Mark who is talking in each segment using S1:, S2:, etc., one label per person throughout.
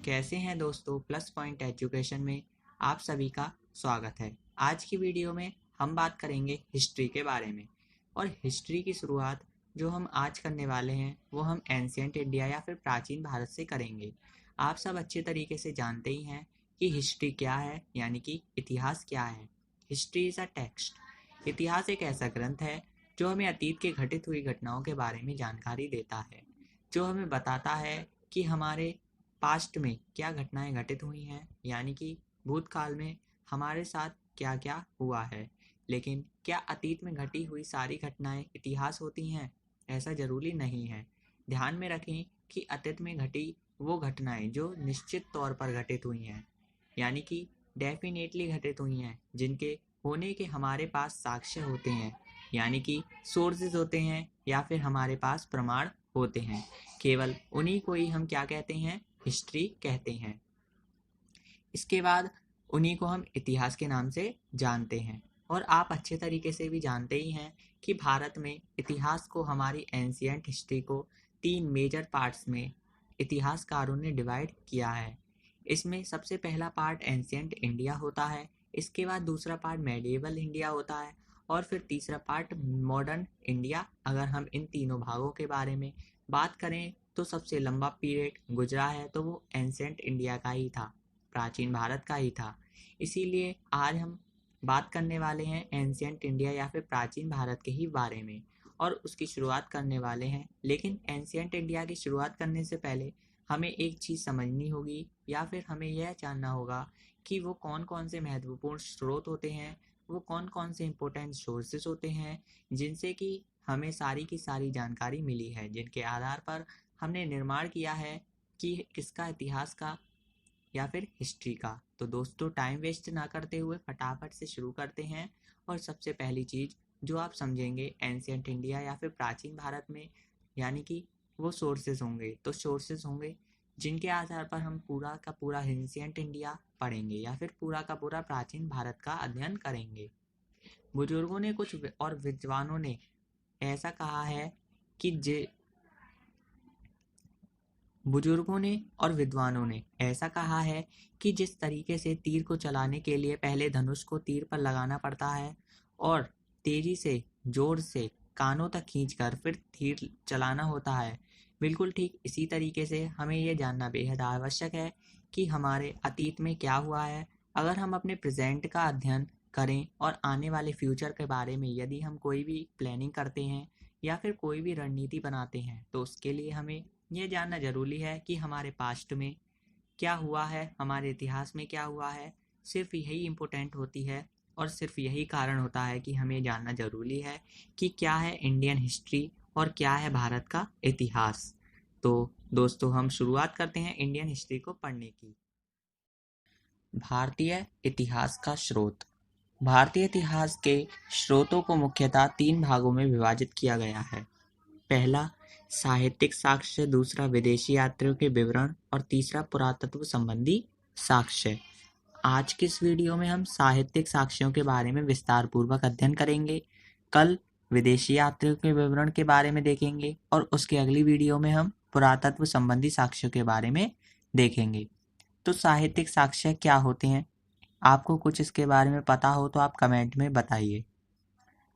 S1: कैसे हैं दोस्तों। प्लस पॉइंट एजुकेशन में आप सभी का स्वागत है। आज की वीडियो में हम बात करेंगे हिस्ट्री के बारे में। और हिस्ट्री की शुरुआत जो हम आज करने वाले हैं वो हम एंशिएंट इंडिया या फिर प्राचीन भारत से करेंगे। आप सब अच्छे तरीके से जानते ही हैं कि हिस्ट्री क्या है, यानी कि इतिहास क्या है। History is a text. इतिहास एक ऐसा ग्रंथ है जो हमें अतीत के घटित हुई घटनाओं के बारे में जानकारी देता है, जो हमें बताता है कि हमारे पास्ट में क्या घटनाएं घटित हुई हैं, यानी कि भूतकाल में हमारे साथ क्या क्या हुआ है। लेकिन क्या अतीत में घटी हुई सारी घटनाएं इतिहास होती हैं? ऐसा ज़रूरी नहीं है। ध्यान में रखें कि अतीत में घटी वो घटनाएं जो निश्चित तौर पर घटित हुई हैं, यानी कि डेफिनेटली घटित हुई हैं, जिनके होने के हमारे पास साक्ष्य होते हैं, यानी कि सोर्सेज होते हैं या फिर हमारे पास प्रमाण होते हैं। केवल उन्हीं को ही हम क्या कहते हैं? हिस्ट्री कहते हैं। इसके बाद उन्हीं को हम इतिहास के नाम से जानते हैं। और आप अच्छे तरीके से भी जानते ही हैं कि भारत में इतिहास को, हमारी एंशिएंट हिस्ट्री को 3 मेजर पार्ट्स में इतिहासकारों ने डिवाइड किया है। इसमें सबसे पहला पार्ट एंशिएंट इंडिया होता है, इसके बाद दूसरा पार्ट मेडिएवल इंडिया होता है, और फिर तीसरा पार्ट मॉडर्न इंडिया। अगर हम इन तीनों भागों के बारे में बात करें तो सबसे लंबा पीरियड गुजरा है तो वो एंशिएंट इंडिया का ही था, प्राचीन भारत का ही था। इसीलिए आज हम बात करने वाले हैं एंशिएंट इंडिया या फिर प्राचीन भारत के ही बारे में, और उसकी शुरुआत करने वाले हैं। लेकिन एंशिएंट इंडिया की शुरुआत करने से पहले हमें एक चीज़ समझनी होगी, या फिर हमें यह जानना होगा कि वो कौन कौन से महत्वपूर्ण स्रोत होते हैं, वो कौन कौन से इम्पोर्टेंट सोर्सेस होते हैं, जिनसे कि हमें सारी की सारी जानकारी मिली है, जिनके आधार पर हमने निर्माण किया है कि किसका, इतिहास का या फिर हिस्ट्री का। तो दोस्तों, टाइम वेस्ट ना करते हुए फटाफट से शुरू करते हैं। और सबसे पहली चीज़ जो आप समझेंगे एंशिएंट इंडिया या फिर प्राचीन भारत में, यानी कि वो सोर्सेज होंगे। तो सोर्सेज होंगे जिनके आधार पर हम पूरा का पूरा एंशिएंट इंडिया पढ़ेंगे या फिर पूरा का पूरा प्राचीन भारत का अध्ययन करेंगे। बुजुर्गों ने कुछ और विद्वानों ने ऐसा कहा है कि बुजुर्गों ने और विद्वानों ने ऐसा कहा है कि जिस तरीके से तीर को चलाने के लिए पहले धनुष को तीर पर लगाना पड़ता है और तेजी से, जोर से, कानों तक खींचकर फिर तीर चलाना होता है, बिल्कुल ठीक इसी तरीके से हमें यह जानना बेहद आवश्यक है कि हमारे अतीत में क्या हुआ है। अगर हम अपने प्रेजेंट का अध्ययन करें और आने वाले फ्यूचर के बारे में यदि हम कोई भी प्लानिंग करते हैं या फिर कोई भी रणनीति बनाते हैं, तो उसके लिए हमें ये जानना ज़रूरी है कि हमारे पास्ट में क्या हुआ है, हमारे इतिहास में क्या हुआ है। सिर्फ यही इम्पोर्टेंट होती है और सिर्फ यही कारण होता है कि हमें जानना ज़रूरी है कि क्या है इंडियन हिस्ट्री और क्या है भारत का इतिहास। तो दोस्तों, हम शुरुआत करते हैं इंडियन हिस्ट्री को पढ़ने की। भारतीय इतिहास का स्रोत। भारतीय इतिहास के स्रोतों को मुख्यतः 3 भागों में विभाजित किया गया है। पहला साहित्यिक साक्ष्य, दूसरा विदेशी यात्रियों के विवरण और तीसरा पुरातत्व संबंधी साक्ष्य। आज के इस वीडियो में हम साहित्यिक साक्ष्यों के बारे में विस्तार पूर्वक अध्ययन करेंगे। कल विदेशी यात्रियों के विवरण के बारे में देखेंगे और उसके अगली वीडियो में हम पुरातत्व संबंधी साक्ष्यों के बारे में देखेंगे। तो साहित्यिक साक्ष्य क्या होते हैं? आपको कुछ इसके बारे में पता हो तो आप कमेंट में बताइए।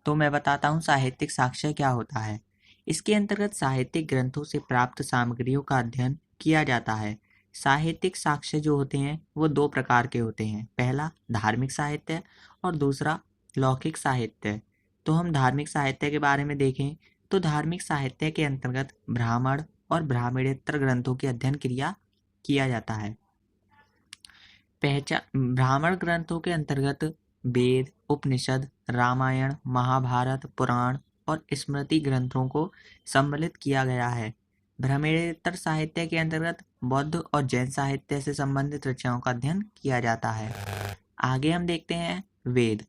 S1: तो मैं बताता हूँ साहित्यिक साक्ष्य क्या होता है। इसके अंतर्गत साहित्यिक ग्रंथों से प्राप्त सामग्रियों का अध्ययन किया जाता है। साहित्यिक साक्ष्य जो होते हैं वो 2 प्रकार के होते हैं। पहला धार्मिक साहित्य और दूसरा लौकिक साहित्य। तो हम धार्मिक साहित्य के बारे में देखें तो धार्मिक साहित्य के अंतर्गत ब्राह्मण और ब्राह्मणेतर ग्रंथों की अध्ययन क्रिया किया जाता है। ब्राह्मण ग्रंथों के अंतर्गत वेद, उपनिषद, रामायण, महाभारत, पुराण और स्मृति ग्रंथों को सम्मिलित किया गया है। ब्राह्मणेतर साहित्य के अंतर्गत बौद्ध और जैन साहित्य से संबंधित रचनाओं का अध्ययन किया जाता है। आगे हम देखते हैं वेद।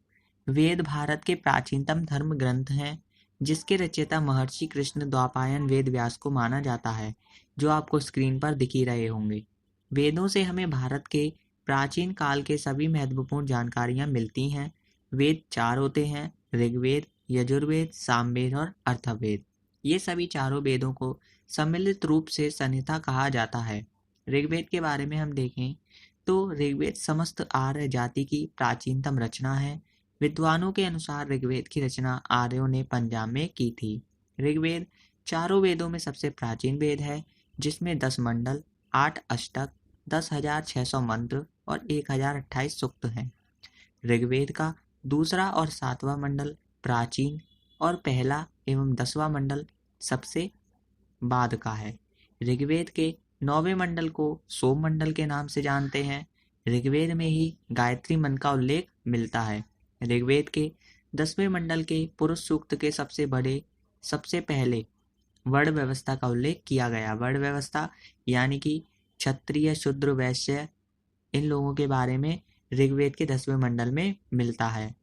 S1: वेद भारत के प्राचीनतम धर्म ग्रंथ हैं, जिसके रचयिता महर्षि कृष्ण द्वापायन वेद व्यास को माना जाता है, जो आपको स्क्रीन पर दिख ही रहे होंगे। वेदों से हमें भारत के प्राचीन काल के सभी महत्वपूर्ण जानकारियाँ मिलती हैं। वेद 4 होते हैं: ऋग्वेद, यजुर्वेद, सामवेद और अथर्ववेद। ये सभी चारों वेदों को सम्मिलित रूप से संहिता कहा जाता है। ऋग्वेद के बारे में हम देखें तो ऋग्वेद समस्त आर्य जाति की प्राचीनतम रचना है। विद्वानों के अनुसार ऋग्वेद की रचना आर्यों ने पंजाब में की थी। ऋग्वेद चारों वेदों में सबसे प्राचीन वेद है, जिसमें 10 मंडल, 8 अष्टक, 10,600 मंत्र और 1,028 सूक्त हैं। ऋग्वेद का दूसरा और 7वां मंडल प्राचीन और पहला एवं 10वां मंडल सबसे बाद का है। ऋग्वेद के 9वें मंडल को सोम मंडल के नाम से जानते हैं। ऋग्वेद में ही गायत्री मंत्र का उल्लेख मिलता है। ऋग्वेद के 10वें मंडल के पुरुष सूक्त के सबसे पहले वर्ण व्यवस्था का उल्लेख किया गया। वर्ण व्यवस्था यानी कि क्षत्रिय, शूद्र, वैश्य, इन लोगों के बारे में ऋग्वेद के 10वें मंडल में मिलता है।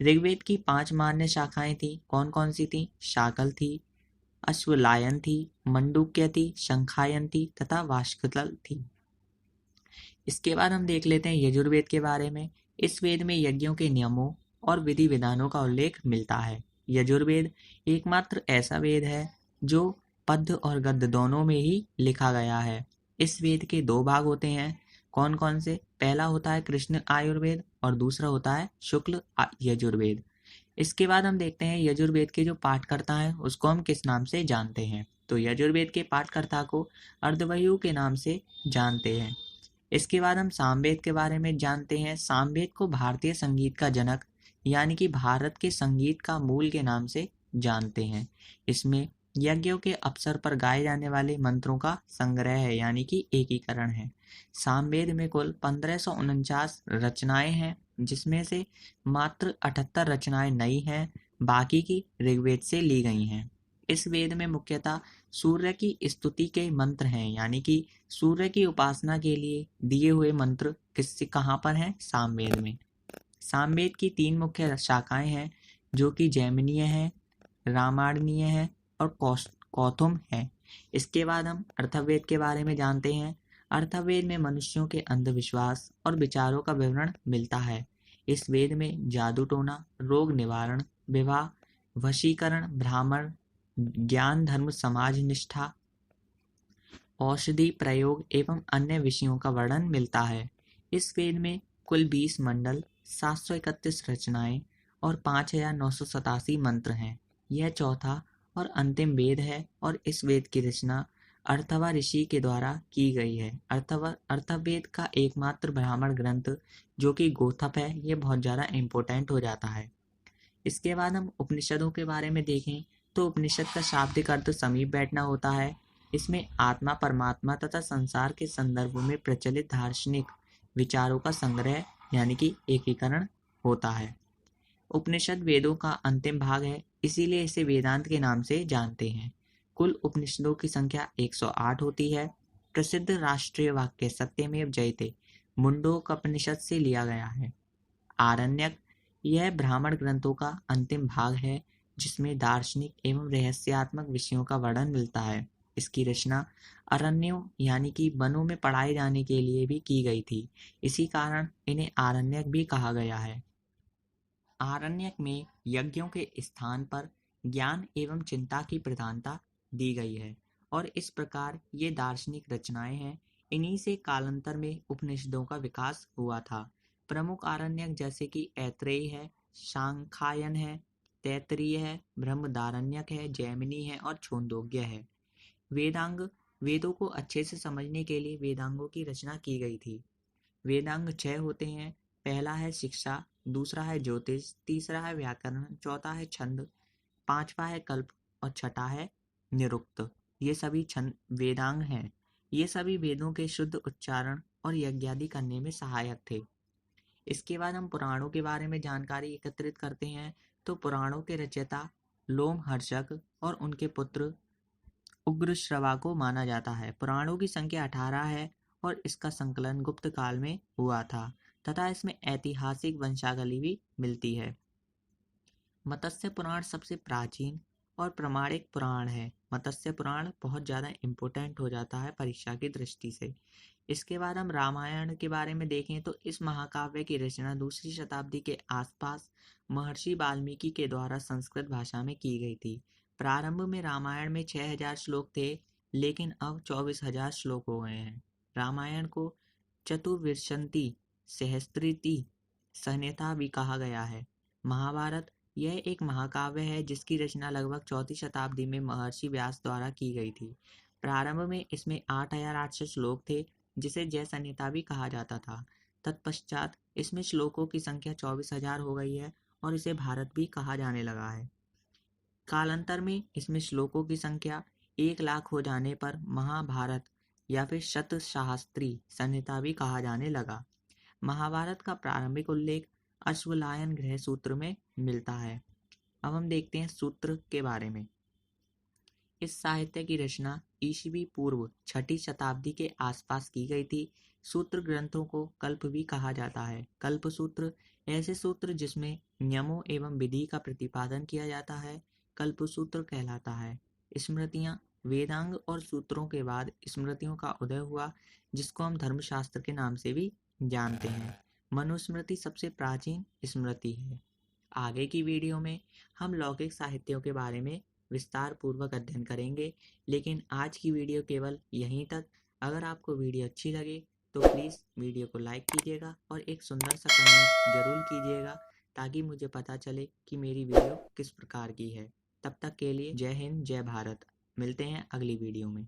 S1: ऋग्वेद की 5 मान्य शाखाएं थी। कौन कौन सी थी? शाकल थी, अश्वलायन थी, मंडूक्य थी, शंखायन थी तथा वाष्कल थी। इसके बाद हम देख लेते हैं यजुर्वेद के बारे में। इस वेद में यज्ञों के नियमों और विधि विधानों का उल्लेख मिलता है। यजुर्वेद एकमात्र ऐसा वेद है जो पद्य और गद्य दोनों में ही लिखा गया है। इस वेद के 2 भाग होते हैं। कौन कौन से? पहला होता है कृष्ण आयुर्वेद और दूसरा होता है शुक्ल यजुर्वेद। इसके बाद हम देखते हैं यजुर्वेद के जो पाठकर्ता हैं उसको हम किस नाम से जानते हैं। तो यजुर्वेद के पाठकर्ता को अर्धवयु के नाम से जानते हैं। इसके बाद हम सामवेद के बारे में जानते हैं। सामवेद को भारतीय संगीत का जनक यानी कि भारत के संगीत का मूल के नाम से जानते हैं। इसमें यज्ञों के अवसर पर गाए जाने वाले मंत्रों का संग्रह है यानी कि एकीकरण है। सामवेद में कुल 1549 रचनाएं हैं, जिसमें से मात्र 78 रचनाएं नई हैं, बाकी की ऋग्वेद से ली गई हैं। इस वेद में मुख्यतः सूर्य की स्तुति के मंत्र हैं, यानी कि सूर्य की उपासना के लिए दिए हुए मंत्र किससे कहाँ पर हैं? सामवेद में। सामवेद की 3 मुख्य शाखाएं हैं, जो कि जैमिनीय है, रामायणीय है और कौथुम है। इसके बाद हम अथर्ववेद के बारे में जानते हैं। अथर्ववेद में मनुष्यों के अंधविश्वास और विचारों का विवरण मिलता है। इस वेद में जादू टोना, रोग निवारण, विवाह, वशीकरण, ब्राह्मण, ज्ञान, धर्म, समाज निष्ठा, औषधि प्रयोग एवं अन्य विषयों का वर्णन मिलता है। इस वेद में कुल 20 मंडल, 731 रचनाएं और 5,987 मंत्र हैं। यह चौथा और अंतिम वेद है और इस वेद की रचना अर्थवा ऋषि के द्वारा की गई है। अर्थवेद का एकमात्र ब्राह्मण ग्रंथ जो कि गोथप है, ये बहुत ज़्यादा इम्पोर्टेंट हो जाता है। इसके बाद हम उपनिषदों के बारे में देखें तो उपनिषद का शाब्दिक अर्थ समीप बैठना होता है। इसमें आत्मा, परमात्मा तथा संसार के संदर्भ में प्रचलित दार्शनिक विचारों का संग्रह यानी कि एकीकरण होता है। उपनिषद वेदों का अंतिम भाग है, इसीलिए इसे वेदांत के नाम से जानते हैं। कुल उपनिषदों की संख्या 108 होती है। प्रसिद्ध राष्ट्रीय वाक्य सत्यमेव जयते मुंडकोपनिषद से लिया गया है। आरण्यक यह ब्राह्मण ग्रंथों का अंतिम भाग है, जिसमें दार्शनिक एवं रहस्यात्मक विषयों का वर्णन मिलता है। इसकी रचना अरण्यों यानी कि वनों में पढ़ाए जाने के लिए भी की गई थी। इसी कारण इन्हें आरण्यक भी कहा गया है। आरण्यक में यज्ञों के स्थान पर ज्ञान एवं चिंता की प्रधानता दी गई है और इस प्रकार ये दार्शनिक रचनाएं हैं। इन्हीं से कालांतर में उपनिषदों का विकास हुआ था। प्रमुख आरण्यक जैसे कि ऐत्रेयी है, शांखायन है, तैत्तिरीय है, ब्रह्मदारण्यक है, जैमिनी है और छांदोग्य है। वेदांग वेदों को अच्छे से समझने के लिए वेदांगों की रचना की गई थी। वेदांग 6 होते हैं। पहला है शिक्षा, दूसरा है ज्योतिष, तीसरा है व्याकरण, चौथा है छंद, 5वां है कल्प और छठा है निरुक्त। ये सभी छंद वेदांग हैं। ये सभी वेदों के शुद्ध उच्चारण और यज्ञादि करने में सहायक थे। इसके बाद हम पुराणों के बारे में जानकारी एकत्रित करते हैं। तो पुराणों के रचयिता लोमहर्षक और उनके पुत्र उग्रश्रवा को माना जाता है। पुराणों की संख्या 18 है और इसका संकलन गुप्त काल में हुआ था तथा इसमें ऐतिहासिक वंशावली भी मिलती है। मत्स्य पुराण सबसे प्राचीन और प्रामाणिक पुराण है। मत्स्य पुराण बहुत ज़्यादा इम्पोर्टेंट हो जाता है परीक्षा की दृष्टि से। इसके बाद हम रामायण के बारे में देखें तो इस महाकाव्य की रचना 2री शताब्दी के आसपास महर्षि वाल्मीकि के द्वारा संस्कृत भाषा में की गई थी। प्रारंभ में रामायण में 6,000 श्लोक थे, लेकिन अब 24,000 श्लोक हो गए हैं। रामायण को चतुर्विंशति सहस्त्रति संहिता भी कहा गया है। महाभारत यह एक महाकाव्य है जिसकी रचना लगभग 4वीं शताब्दी में महर्षि व्यास द्वारा की गई थी। प्रारंभ में इसमें 8,800 श्लोक थे, जिसे जय संहिता भी कहा जाता था। तत्पश्चात इसमें श्लोकों की संख्या 24,000 हो गई है और इसे भारत भी कहा जाने लगा है। कालांतर में इसमें श्लोकों की संख्या 1,00,000 हो जाने पर महाभारत या फिर शतशास्त्री संहिता भी कहा जाने लगा। महाभारत का प्रारंभिक उल्लेख अश्वलायन गृह सूत्र में मिलता है। अब हम देखते हैं सूत्र के बारे में। इस साहित्य की रचना ईसवी पूर्व 6वीं शताब्दी के आसपास की गई थी। सूत्र ग्रंथों को कल्प भी कहा जाता है। कल्प सूत्र ऐसे सूत्र जिसमें नियमों एवं विधि का प्रतिपादन किया जाता है कल्प सूत्र कहलाता है। स्मृतियाँ वेदांग और सूत्रों के बाद स्मृतियों का उदय हुआ, जिसको हम धर्मशास्त्र के नाम से भी जानते हैं। मनुस्मृति सबसे प्राचीन स्मृति है। आगे की वीडियो में हम लौकिक साहित्यों के बारे में विस्तार पूर्वक अध्ययन करेंगे, लेकिन आज की वीडियो केवल यहीं तक। अगर आपको वीडियो अच्छी लगे तो प्लीज़ वीडियो को लाइक कीजिएगा और एक सुंदर सा कमेंट जरूर कीजिएगा, ताकि मुझे पता चले कि मेरी वीडियो किस प्रकार की है। तब तक के लिए जय हिंद, जय भारत। मिलते हैं अगली वीडियो में।